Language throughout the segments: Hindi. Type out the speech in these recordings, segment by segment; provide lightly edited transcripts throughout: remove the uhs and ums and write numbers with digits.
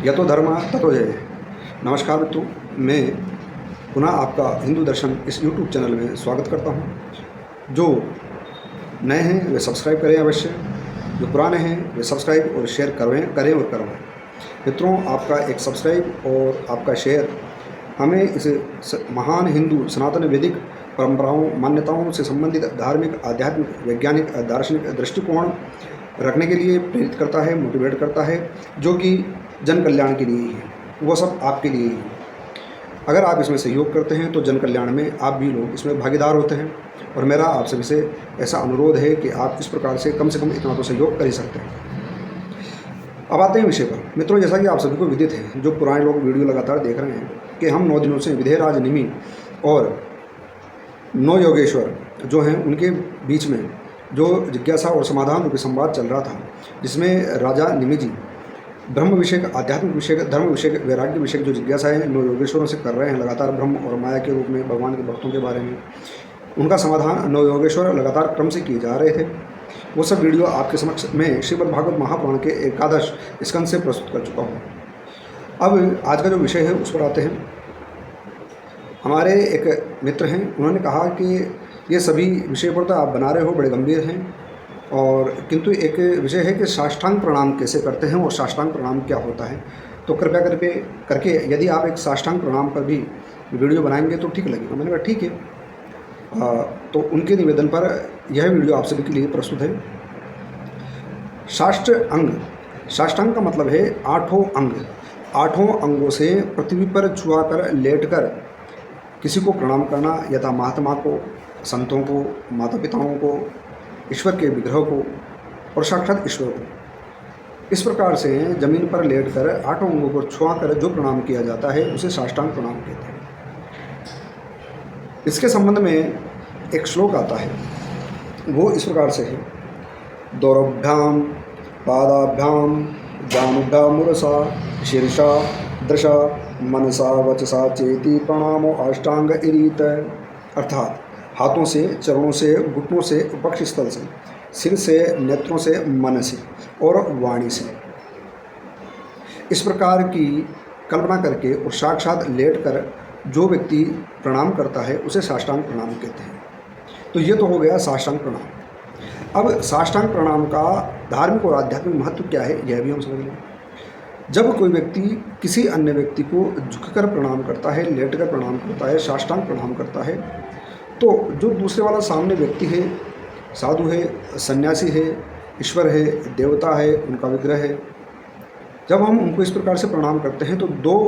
यतो धर्म ततो जय। नमस्कार मित्रों, मैं पुनः आपका हिंदू दर्शन इस यूट्यूब चैनल में स्वागत करता हूं। जो नए हैं वे सब्सक्राइब करें अवश्य, जो पुराने हैं वे सब्सक्राइब और शेयर करें और करवाएं। मित्रों, आपका एक सब्सक्राइब और आपका शेयर हमें इस महान हिंदू सनातन वैदिक परंपराओं मान्यताओं से संबंधित धार्मिक, आध्यात्मिक, वैज्ञानिक, दार्शनिक दृष्टिकोण रखने के लिए प्रेरित करता है, मोटिवेट करता है, जो कि जन कल्याण के लिए ही है। वो सब आपके लिए ही है। अगर आप इसमें सहयोग करते हैं तो जन कल्याण में आप भी लोग इसमें भागीदार होते हैं, और मेरा आप सभी से ऐसा अनुरोध है कि आप इस प्रकार से कम इतना तो सहयोग कर ही सकते हैं। अब आते हैं विषय पर। मित्रों, जैसा कि आप सभी को विदित है, जो पुराने लोग वीडियो लगातार देख रहे हैं, कि हम 9 दिनों से विधेयराज निमि और 9 योगेश्वर जो हैं उनके बीच में जो जिज्ञासा और समाधान रूपी संवाद चल रहा था, जिसमें राजा निमि जी ब्रह्म विषयक, आध्यात्मिक विषयक, धर्म विषयक, वैराग्य विषयक जो जिज्ञासा है 9 योगेश्वरों से कर रहे हैं लगातार, ब्रह्म और माया के रूप में भगवान के भक्तों के बारे में, उनका समाधान 9 योगेश्वर लगातार क्रम से किए जा रहे थे। वो सब वीडियो आपके समक्ष में श्रीमद् भागवत महापुराण के एकादश स्कंद से प्रस्तुत कर चुका हूँ। अब आज का जो विषय है उस पर आते हैं। हमारे एक मित्र हैं, उन्होंने कहा कि ये सभी विषय पर तो आप बना रहे हो, बड़े गंभीर हैं, और किंतु एक विषय है कि साष्टांग प्रणाम कैसे करते हैं और साष्टांग प्रणाम क्या होता है। तो कृपया करके यदि आप एक साष्टांग प्रणाम पर भी वीडियो बनाएंगे तो ठीक लगेगा। मैंने कहा ठीक है। तो उनके निवेदन पर यह वीडियो आप सभी के लिए प्रस्तुत है। साष्टांग का मतलब है 8 अंग। 8 अंगों से पृथ्वी पर छुआ कर लेटकर किसी को प्रणाम करना, यथा महात्मा को, संतों को, माता पिताओं को, ईश्वर के विग्रह को और साक्षात ईश्वर को। इस प्रकार से जमीन पर लेटकर 8 अंगों को छुआ कर जो प्रणाम किया जाता है उसे साष्टांग प्रणाम कहते हैं। इसके संबंध में एक श्लोक आता है, वो इस प्रकार से है। दौरभ्याम पादाभ्याम जानुभ्याम मुरसा शीर्षा दृशा मनसा वचसा चेति प्रणामो अष्टांग इरीत। अर्थात हाथों से, चरणों से, घुटनों से, वक्ष स्थल से, सिर से, नेत्रों से, मन से और वाणी से, इस प्रकार की कल्पना करके और साक्षात लेटकर जो व्यक्ति प्रणाम करता है उसे साष्टांग प्रणाम कहते हैं। तो ये तो हो गया साष्टांग प्रणाम। अब साष्टांग प्रणाम का धार्मिक और आध्यात्मिक महत्व क्या है यह भी हम समझ लें। जब कोई व्यक्ति किसी अन्य व्यक्ति को झुककर प्रणाम करता है, लेटकर प्रणाम करता है, साष्टांग प्रणाम करता है, तो जो दूसरे वाला सामने व्यक्ति है, साधु है, सन्यासी है, ईश्वर है, देवता है, उनका विग्रह है, जब हम उनको इस प्रकार से प्रणाम करते हैं तो 2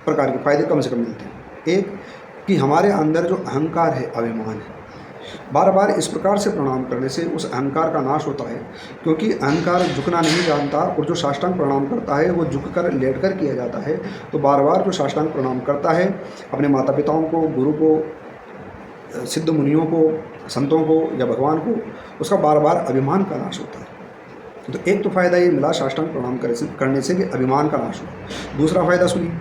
प्रकार के फायदे कम से कम मिलते हैं। एक कि हमारे अंदर जो अहंकार है, अभिमान है, बार बार इस प्रकार से प्रणाम करने से उस अहंकार का नाश होता है, क्योंकि अहंकार झुकना नहीं जानता। और जो साष्टांग प्रणाम करता है वो झुककर लेटकर किया जाता है। तो बार बार जो साष्टांग प्रणाम करता है अपने माता पिताओं को, गुरु को, सिद्ध मुनियों को, संतों को या भगवान को, उसका बार बार अभिमान का नाश होता है। तो एक तो फ़ायदा ये मिला साष्टांग प्रणाम करने से कि अभिमान का नाश हुआ। दूसरा फ़ायदा सुनिए।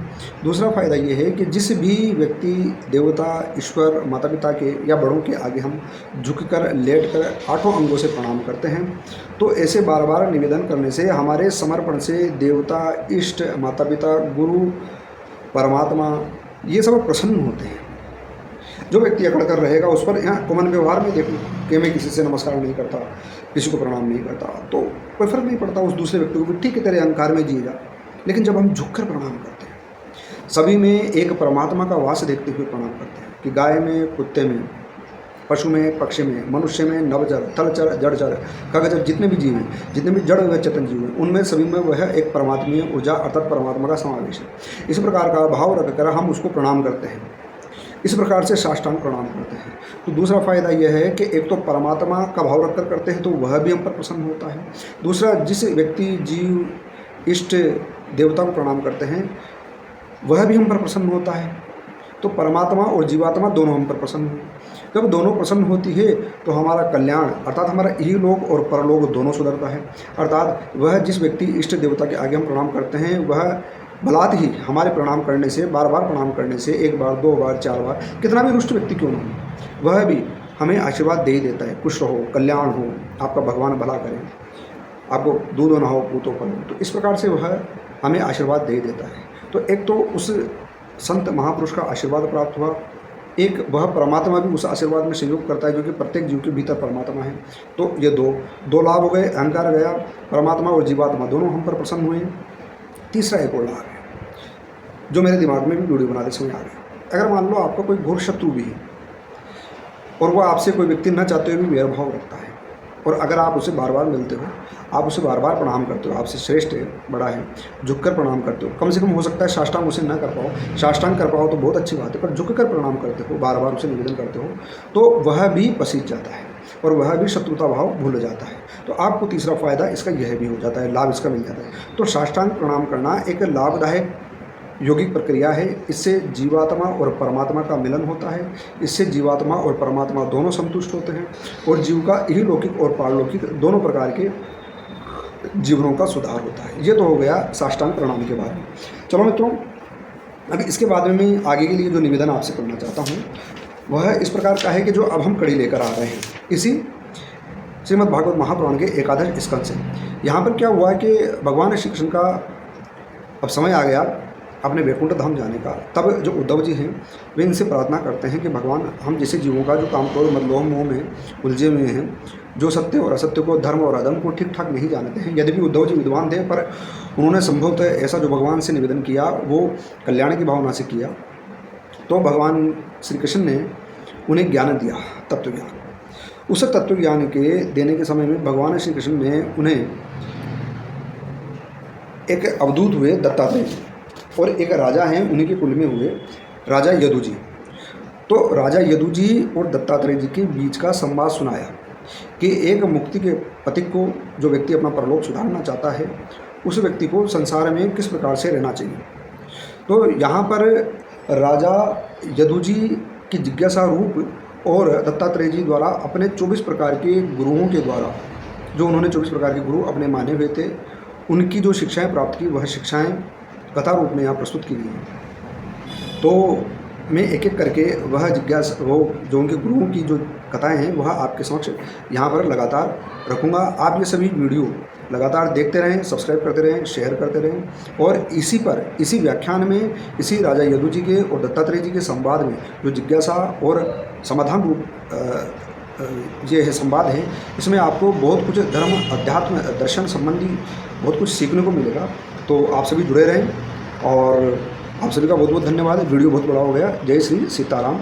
दूसरा फ़ायदा ये है कि जिस भी व्यक्ति, देवता, ईश्वर, माता पिता के या बड़ों के आगे हम झुककर लेटकर 8 अंगों से प्रणाम करते हैं, तो ऐसे बार बार निवेदन करने से हमारे समर्पण से देवता, इष्ट, माता पिता, गुरु, परमात्मा ये सब प्रसन्न होते हैं। जो व्यक्ति अकड़ कर रहेगा उस पर, यहाँ कॉमन व्यवहार में देखो कि मैं किसी से नमस्कार नहीं करता, किसी को प्रणाम नहीं करता, तो कोई फर्क नहीं पड़ता उस दूसरे व्यक्ति को भी, ठीक है तेरे अहंकार में जिएगा। लेकिन जब हम झुककर प्रणाम करते हैं, सभी में एक परमात्मा का वास देखते हुए प्रणाम करते हैं, कि गाय में, कुत्ते में, पशु में, पक्षी में, मनुष्य में, नवचर, थलचर, जड़चर, खगचर, जितने भी जीव हैं, जितने भी जड़ व चेतन जीव हैं, उनमें सभी में वह एक परमात्मीय ऊर्जा अर्थात परमात्मा का समावेश है। इस प्रकार का भाव रखकर हम उसको प्रणाम करते हैं। इस प्रकार से साष्टांग प्रणाम करते हैं। तो दूसरा फ़ायदा यह है कि एक तो परमात्मा का भाव रखकर करते हैं तो वह भी हम पर प्रसन्न होता है। दूसरा, जिस व्यक्ति, जीव, इष्ट, देवता को प्रणाम करते हैं वह भी हम पर प्रसन्न होता है। तो परमात्मा और जीवात्मा दोनों हम पर प्रसन्न हैं। जब दोनों प्रसन्न होती है तो हमारा कल्याण अर्थात हमारा इहलोक और परलोक दोनों सुधरता है। अर्थात वह जिस व्यक्ति, इष्ट देवता के आगे हम प्रणाम करते हैं, वह बलात् ही हमारे प्रणाम करने से, बार बार प्रणाम करने से, 1 बार, 2 बार, 4 बार, कितना भी रुष्ट व्यक्ति क्यों ना हो, वह भी हमें आशीर्वाद दे ही देता है। खुश रहो, कल्याण हो, आपका भगवान भला करें, आपको दूधो ना हो पूतो फल। तो इस प्रकार से वह हमें आशीर्वाद दे देता है। तो एक तो उस संत महापुरुष का आशीर्वाद प्राप्त हुआ, एक वह परमात्मा भी उस आशीर्वाद में सहयोग करता है, क्योंकि प्रत्येक जीव के भीतर परमात्मा है। तो ये दो लाभ हो गए, अहंकार गया, परमात्मा और जीवात्मा दोनों हम पर प्रसन्न हुए। तीसरा एक और लाभ है जो मेरे दिमाग में भी वीडियो बनाते समय आ गया। अगर मान लो आपका कोई घोर शत्रु भी है और वह आपसे कोई व्यक्ति न चाहते हुए भी वैरभाव रखता है, और अगर आप उसे बार बार मिलते हो, आप उसे बार बार प्रणाम करते हो, आपसे श्रेष्ठ है, बड़ा है, झुककर प्रणाम करते हो, कम से कम हो सकता है साष्टांग उसे न कर पाओ, साष्टांग कर पाओ तो बहुत अच्छी बात है, पर झुककर प्रणाम करते हो, बार बार उसे निवेदन करते हो, तो वह भी पसीज जाता है और वह भी शत्रुता भाव भूल जाता है। तो आपको तीसरा फायदा इसका यह भी हो जाता है, लाभ इसका मिल जाता है। तो साष्टांग प्रणाम करना एक लाभदायक यौगिक प्रक्रिया है। इससे जीवात्मा और परमात्मा का मिलन होता है, इससे जीवात्मा और परमात्मा दोनों संतुष्ट होते हैं और जीव का यही लौकिक और पारलौकिक दोनों प्रकार के जीवनों का सुधार होता है। ये तो हो गया साष्टांग प्रणाम के बारे में। चलो मित्रों, अब इसके बाद में मैं आगे के लिए जो निवेदन आपसे करना चाहता हूँ वह इस प्रकार का है कि जो अब हम कड़ी लेकर आ रहे हैं इसी श्रीमद् भागवत महापुराण के एकादश स्कंद से। यहाँ पर क्या हुआ कि भगवान श्री कृष्ण का अब समय आ गया अपने वैकुंठ धाम जाने का। तब जो उद्धव जी हैं वे इनसे प्रार्थना करते हैं कि भगवान, हम जैसे जीवों का जो काम क्रोध मद लोभ मोह में उलझे हुए हैं, जो सत्य और असत्य को, धर्म और अधर्म को ठीक ठाक नहीं जानते हैं, यद्यपि उद्धव जी विद्वान थे पर उन्होंने संभवतः ऐसा जो भगवान से निवेदन किया वो कल्याण की भावना से किया। तो भगवान श्री कृष्ण ने उन्हें ज्ञान दिया, तत्व ज्ञान। उस तत्व ज्ञान के देने के समय में भगवान श्री कृष्ण ने उन्हें एक अवधूत हुए दत्तात्रेय जी, और एक राजा हैं उन्हीं के कुल में हुए राजा यदु जी। तो राजा यदु जी और दत्तात्रेय जी के बीच का संवाद सुनाया कि एक मुक्ति के पथिक को, जो व्यक्ति अपना परलोक सुधारना चाहता है, उस व्यक्ति को संसार में किस प्रकार से रहना चाहिए। तो यहाँ पर राजा यदु जी की जिज्ञासा रूप और दत्तात्रेय जी द्वारा अपने 24 प्रकार के गुरुओं के द्वारा, जो उन्होंने 24 प्रकार के गुरु अपने माने हुए थे, उनकी जो शिक्षाएं प्राप्त की, वह शिक्षाएं कथा रूप में यहाँ प्रस्तुत की गई हैं। तो मैं एक एक करके वह जिज्ञासा, वो जो उनके गुरुओं की जो कथाएं हैं वह आपके समक्ष यहाँ पर लगातार रखूँगा। आप ये सभी वीडियो लगातार देखते रहें, सब्सक्राइब करते रहें, शेयर करते रहें, और इसी व्याख्यान में, इसी राजा यदु जी के और दत्तात्रेय जी के संवाद में जो जिज्ञासा और समाधान रूप ये है संवाद है, इसमें आपको बहुत कुछ धर्म, अध्यात्म, दर्शन संबंधी बहुत कुछ सीखने को मिलेगा। तो आप सभी जुड़े रहें और आप सभी का बहुत बहुत धन्यवाद। वीडियो बहुत बड़ा हो गया। जय श्री सीताराम।